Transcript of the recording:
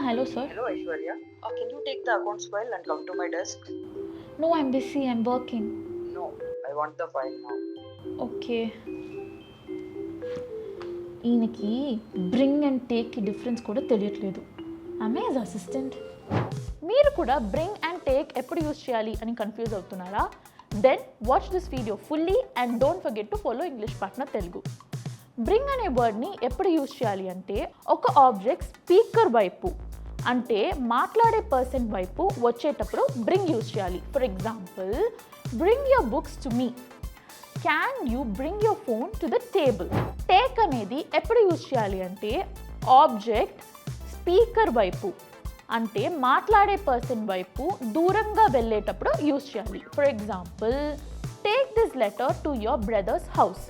Hello, sir. Hello, Aishwarya. Can you take the accounts file and come to my desk? No, I'm busy. I'm working. No, I want the file now. Okay. ఈయనకి bring and టేక్కి difference కూడా తెలియట్లేదు. Amaze assistant. మీరు కూడా bring and take ఎప్పుడు use చేయాలి అని confuse అవుతున్నారా? Then watch this video fully and don't forget to follow English partner Telugu. Bring అనే వర్డ్ని ఎప్పుడు యూజ్ చేయాలి అంటే ఒక ఆబ్జెక్ట్ స్పీకర్ వైపు అంటే మాట్లాడే పర్సన్ వైపు వచ్చేటప్పుడు బ్రింగ్ యూజ్ చేయాలి. For example, bring your books to me. Can you bring your phone to the table. Take అనేది ఎప్పుడు యూజ్ చేయాలి అంటే ఆబ్జెక్ట్ స్పీకర్ వైపు అంటే మాట్లాడే పర్సన్ వైపు దూరంగా వెళ్ళేటప్పుడు యూజ్ చేయాలి. For example, take this letter to your brothers house.